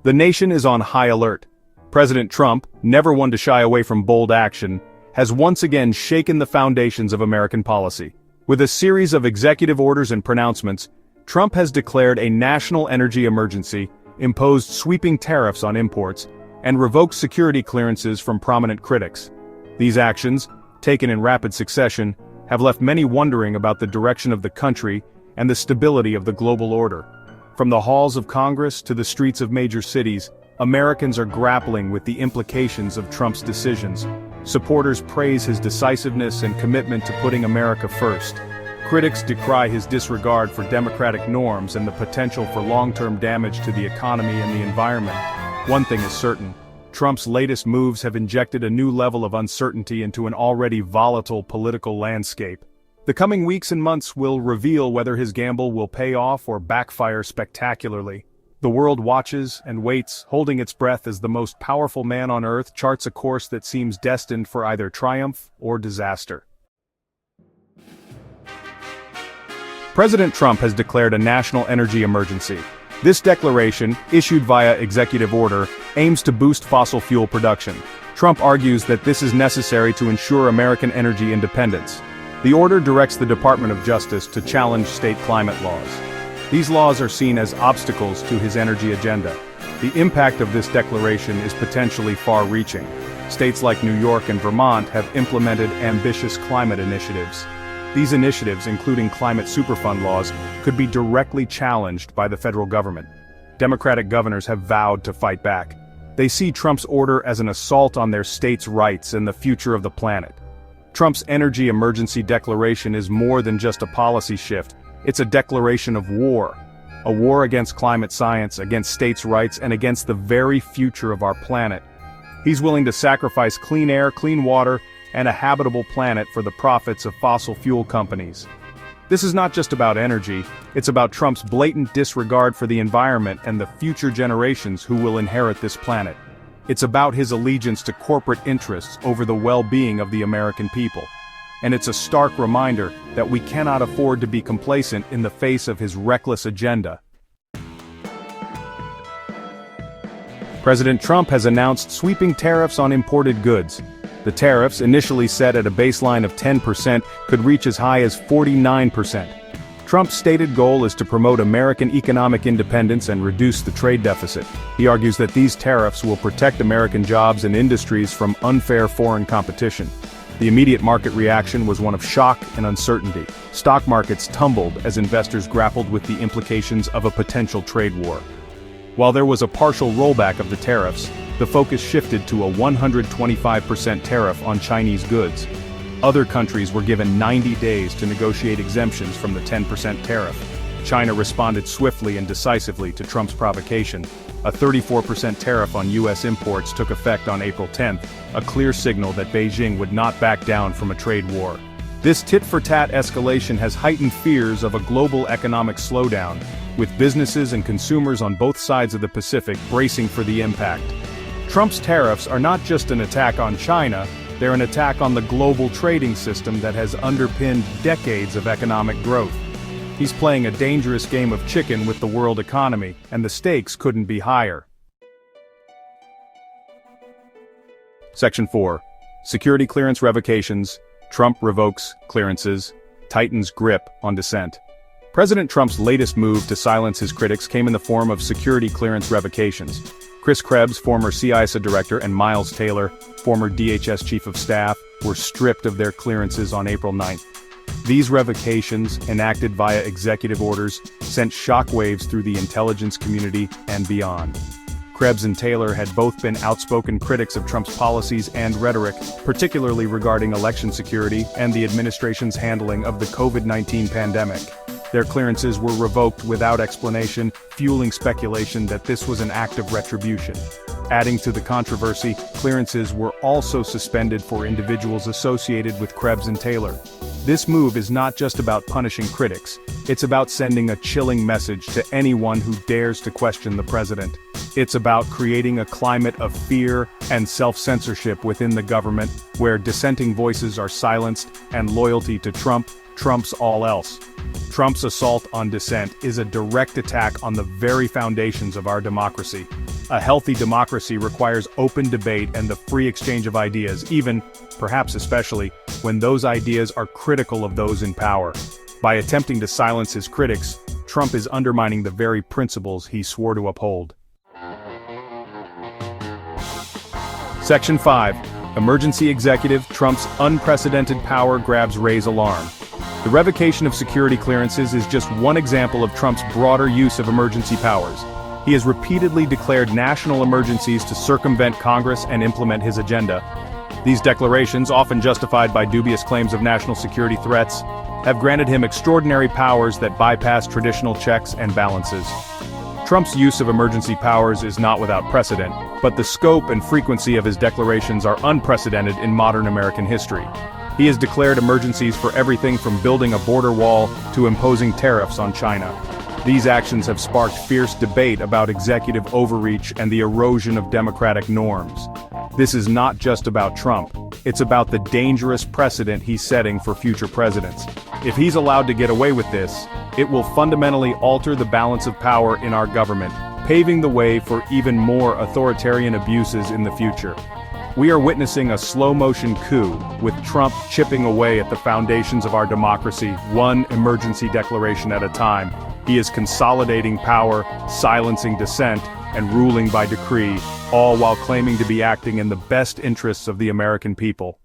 The nation is on high alert. President Trump, never one to shy away from bold action, has once again shaken the foundations of American policy. With a series of executive orders and pronouncements, Trump has declared a national energy emergency, imposed sweeping tariffs on imports, and revoked security clearances from prominent critics. These actions, taken in rapid succession, have left many wondering about the direction of the country and the stability of the global order. From the halls of Congress to the streets of major cities, Americans are grappling with the implications of Trump's decisions. Supporters praise his decisiveness and commitment to putting America first. Critics decry his disregard for democratic norms and the potential for long-term damage to the economy and the environment. One thing is certain: Trump's latest moves have injected a new level of uncertainty into an already volatile political landscape. The coming weeks and months will reveal whether his gamble will pay off or backfire spectacularly. The world watches and waits, holding its breath as the most powerful man on earth charts a course that seems destined for either triumph or disaster. President Trump has declared a national energy emergency. This declaration, issued via executive order, aims to boost fossil fuel production. Trump argues that this is necessary to ensure American energy independence. The order directs the Department of Justice to challenge state climate laws. These laws are seen as obstacles to his energy agenda. The impact of this declaration is potentially far-reaching. States like New York and Vermont have implemented ambitious climate initiatives. These initiatives, including climate superfund laws, could be directly challenged by the federal government. Democratic governors have vowed to fight back. They see Trump's order as an assault on their states' rights and the future of the planet. Trump's energy emergency declaration is more than just a policy shift. It's a declaration of war. A war against climate science, against states' rights, and against the very future of our planet. He's willing to sacrifice clean air, clean water, and a habitable planet for the profits of fossil fuel companies. This is not just about energy, it's about Trump's blatant disregard for the environment and the future generations who will inherit this planet. It's about his allegiance to corporate interests over the well-being of the American people. And it's a stark reminder that we cannot afford to be complacent in the face of his reckless agenda. President Trump has announced sweeping tariffs on imported goods. The tariffs, initially set at a baseline of 10%, could reach as high as 49%. Trump's stated goal is to promote American economic independence and reduce the trade deficit. He argues that these tariffs will protect American jobs and industries from unfair foreign competition. The immediate market reaction was one of shock and uncertainty. Stock markets tumbled as investors grappled with the implications of a potential trade war. While there was a partial rollback of the tariffs, the focus shifted to a 125% tariff on Chinese goods. Other countries were given 90 days to negotiate exemptions from the 10% tariff. China responded swiftly and decisively to Trump's provocation. A 34% tariff on U.S. imports took effect on April 10th, a clear signal that Beijing would not back down from a trade war. This tit-for-tat escalation has heightened fears of a global economic slowdown, with businesses and consumers on both sides of the Pacific bracing for the impact. Trump's tariffs are not just an attack on China, they're an attack on the global trading system that has underpinned decades of economic growth. He's playing a dangerous game of chicken with the world economy, and the stakes couldn't be higher. Section 4. Security clearance revocations. Trump revokes clearances, tightens grip on dissent. President Trump's latest move to silence his critics came in the form of security clearance revocations. Chris Krebs, former CISA director, and Miles Taylor, former DHS chief of staff, were stripped of their clearances on April 9th. These revocations, enacted via executive orders, sent shockwaves through the intelligence community and beyond. Krebs and Taylor had both been outspoken critics of Trump's policies and rhetoric, particularly regarding election security and the administration's handling of the COVID-19 pandemic. Their clearances were revoked without explanation, fueling speculation that this was an act of retribution. Adding to the controversy, clearances were also suspended for individuals associated with Krebs and Taylor. This move is not just about punishing critics, it's about sending a chilling message to anyone who dares to question the president. It's about creating a climate of fear and self-censorship within the government, where dissenting voices are silenced and loyalty to Trump trumps all else. Trump's assault on dissent is a direct attack on the very foundations of our democracy. A healthy democracy requires open debate and the free exchange of ideas, even, perhaps especially, when those ideas are critical of those in power. By attempting to silence his critics, Trump is undermining the very principles he swore to uphold. Section 5. Emergency Executive, Trump's unprecedented power grabs raise alarm. The revocation of security clearances is just one example of Trump's broader use of emergency powers. He has repeatedly declared national emergencies to circumvent Congress and implement his agenda. These declarations, often justified by dubious claims of national security threats, have granted him extraordinary powers that bypass traditional checks and balances. Trump's use of emergency powers is not without precedent, but the scope and frequency of his declarations are unprecedented in modern American history. He has declared emergencies for everything from building a border wall to imposing tariffs on China. These actions have sparked fierce debate about executive overreach and the erosion of democratic norms. This is not just about Trump, it's about the dangerous precedent he's setting for future presidents. If he's allowed to get away with this, it will fundamentally alter the balance of power in our government, paving the way for even more authoritarian abuses in the future. We are witnessing a slow-motion coup, with Trump chipping away at the foundations of our democracy, one emergency declaration at a time. He is consolidating power, silencing dissent, and ruling by decree, all while claiming to be acting in the best interests of the American people.